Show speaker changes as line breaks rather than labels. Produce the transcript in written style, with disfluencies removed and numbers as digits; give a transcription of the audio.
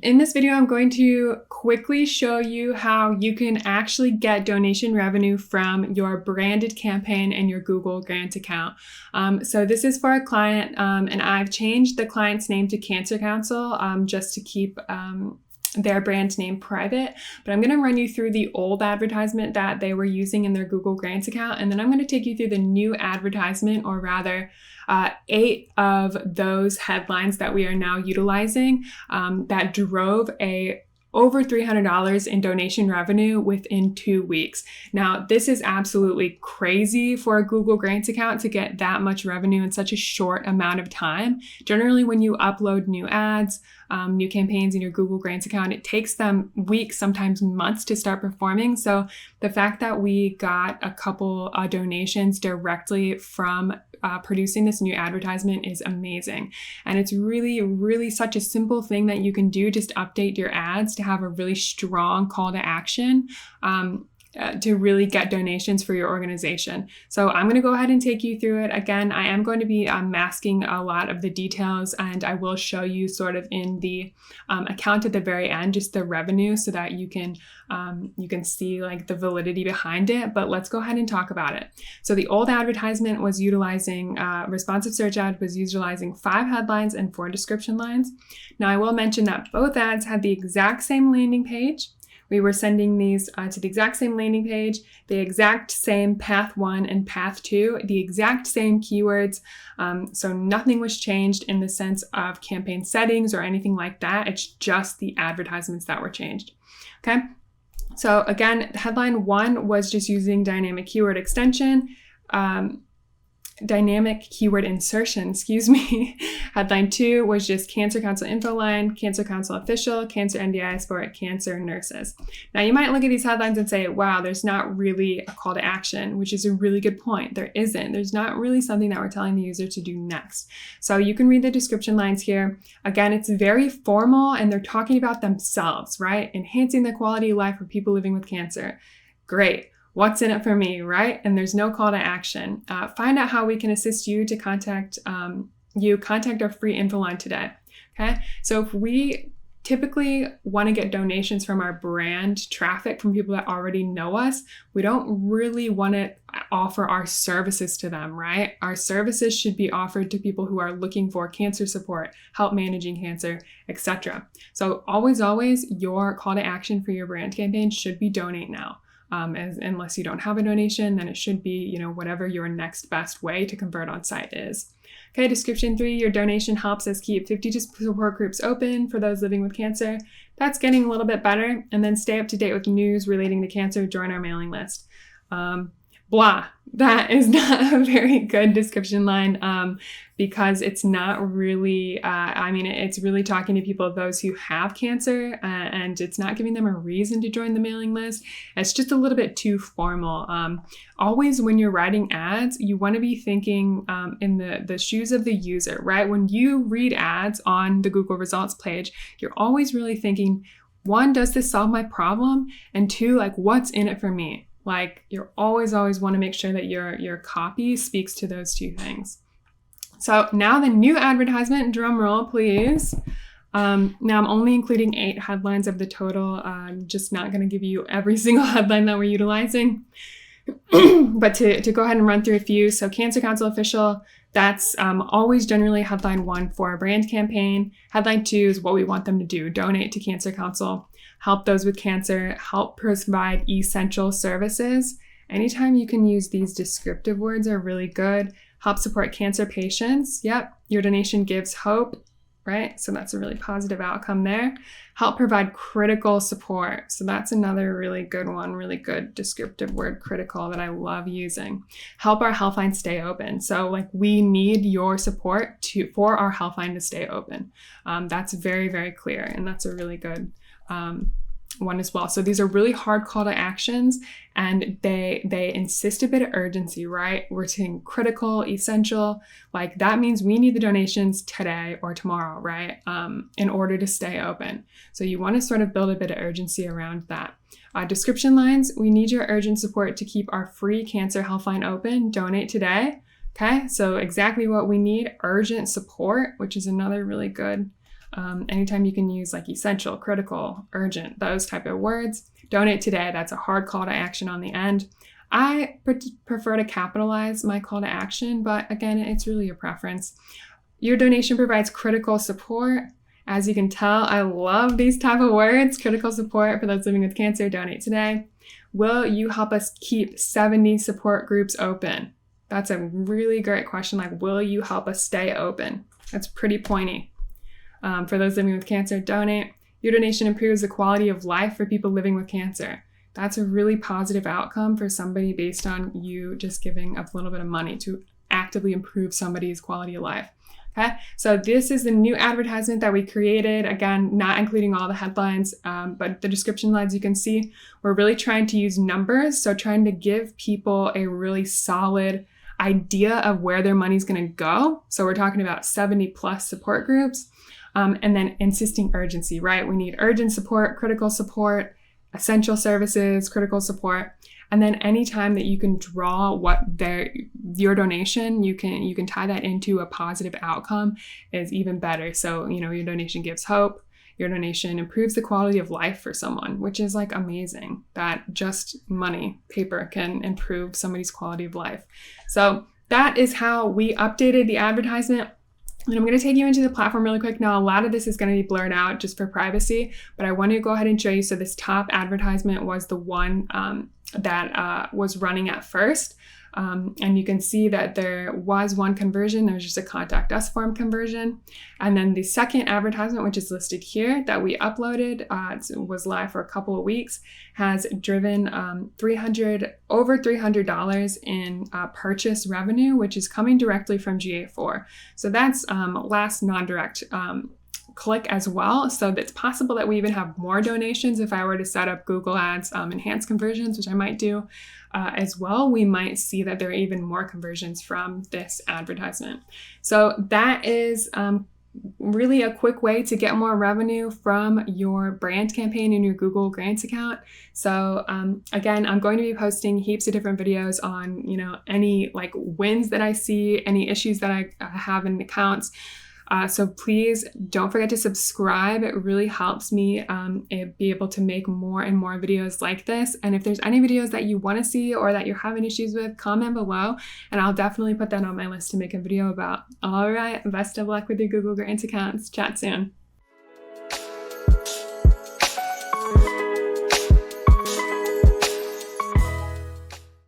in this video, I'm going to quickly show you how you can actually get donation revenue from your branded campaign and your Google Grant account. So this is for a client, and I've changed the client's name to Cancer Council just to keep their brand name private, but I'm going to run you through the old advertisement that they were using in their Google Grants account, and then I'm going to take you through the new advertisement, or rather 8 of those headlines that we are now utilizing that drove over $300 in donation revenue within 2 weeks. Now, this is absolutely crazy for a Google Grants account to get that much revenue in such a short amount of time. Generally, when you upload new ads, new campaigns in your Google Grants account, it takes them weeks, sometimes months to start performing. So the fact that we got a couple donations directly from producing this new advertisement is amazing. And it's really, really such a simple thing that you can do. Just update your ads to have a really strong call to action to really get donations for your organization. So I'm going to go ahead and take you through it. Again, I am going to be masking a lot of the details, and I will show you sort of in the account at the very end, just the revenue, so that you can see like the validity behind it. But let's go ahead and talk about it. So the old advertisement was utilizing, responsive search ad was utilizing 5 headlines and 4 description lines. Now I will mention that both ads had the exact same landing page. We were sending these to the exact same landing page, the exact same path 1 and path 2, the exact same keywords. So nothing was changed in the sense of campaign settings or anything like that. It's just the advertisements that were changed. Okay. So again, headline 1 was just using dynamic keyword extension. Dynamic keyword insertion, Headline 2 was just Cancer Council info line, Cancer Council official, Cancer NDI Sport, Cancer nurses. Now you might look at these headlines and say, wow, there's not really a call to action, which is a really good point. There isn't. There's not really something that we're telling the user to do next. So you can read the description lines here. Again, it's very formal and they're talking about themselves, right? Enhancing the quality of life for people living with cancer. Great. What's in it for me, right? And there's no call to action. Find out how we can assist you to contact our free info line today. Okay. So if we typically want to get donations from our brand traffic from people that already know us, we don't really want to offer our services to them, right? Our services should be offered to people who are looking for cancer support, help managing cancer, etc. So always, your call to action for your brand campaign should be donate now. Unless you don't have a donation, then it should be, whatever your next best way to convert on site is. Okay, description 3, your donation helps us keep 50 support groups open for those living with cancer. That's getting a little bit better. And then stay up to date with news relating to cancer, join our mailing list. Blah. That is not a very good description line because it's not really, it's really talking to people, those who have cancer, and it's not giving them a reason to join the mailing list. It's just a little bit too formal. Always when you're writing ads, you want to be thinking in the shoes of the user, right? When you read ads on the Google results page, you're always really thinking, 1, does this solve my problem? And 2, like, what's in it for me? Like, you always want to make sure that your copy speaks to those 2 things. So now the new advertisement, drum roll, please. Now I'm only including 8 headlines of the total. I'm just not going to give you every single headline that we're utilizing. But to go ahead and run through a few. So Cancer Council official, that's always generally headline 1 for a brand campaign. Headline 2 is what we want them to do. Donate to Cancer Council. Help those with cancer, help provide essential services. Anytime you can use these descriptive words are really good. Help support cancer patients. Yep, your donation gives hope, right? So that's a really positive outcome there. Help provide critical support. So that's another really good one, really good descriptive word, critical, that I love using. Help our Healthline stay open. So like, we need your support for our Healthline to stay open. That's very, very clear, and that's a really good one as well. So these are really hard call to actions, and they insist a bit of urgency, right? We're saying critical, essential, like that means we need the donations today or tomorrow, right? In order to stay open. So you want to sort of build a bit of urgency around that. Description lines, we need your urgent support to keep our free Cancer Healthline open. Donate today. Okay, so exactly what we need, urgent support, which is another really good Anytime you can use like essential, critical, urgent, those type of words. Donate today. That's a hard call to action on the end. I prefer to capitalize my call to action, but again, it's really a preference. Your donation provides critical support. As you can tell, I love these type of words. Critical support for those living with cancer. Donate today. Will you help us keep 70 support groups open? That's a really great question. Like, will you help us stay open? That's pretty pointy. For those living with cancer, donate. Your donation improves the quality of life for people living with cancer. That's a really positive outcome for somebody based on you just giving a little bit of money to actively improve somebody's quality of life. Okay, so this is the new advertisement that we created. Again, not including all the headlines, but the description lines you can see. We're really trying to use numbers, so trying to give people a really solid idea of where their money's going to go. So we're talking about 70 plus support groups, and then insisting urgency, right? We need urgent support, critical support, essential services, critical support. And then anytime that you can draw your donation, you can tie that into a positive outcome is even better. So, your donation gives hope. Your donation improves the quality of life for someone, which is like amazing that just money, paper can improve somebody's quality of life. So that is how we updated the advertisement. And I'm going to take you into the platform really quick. Now, a lot of this is going to be blurred out just for privacy, but I want to go ahead and show you. So this top advertisement was the one that was running at first. And you can see that there was one conversion. There was just a contact us form conversion. And then the second advertisement, which is listed here, that we uploaded, was live for a couple of weeks, has driven over $300 in purchase revenue, which is coming directly from GA4. So that's last non-direct click as well. So it's possible that we even have more donations. If I were to set up Google Ads enhanced conversions, which I might do as well, we might see that there are even more conversions from this advertisement. So that is really a quick way to get more revenue from your brand campaign in your Google Grants account. So again, I'm going to be posting heaps of different videos on, any like wins that I see, any issues that I have in accounts. So please don't forget to subscribe. It really helps me be able to make more and more videos like this. And if there's any videos that you want to see or that you're having issues with, comment below and I'll definitely put that on my list to make a video about. All right, best of luck with your Google Grants accounts. Chat soon.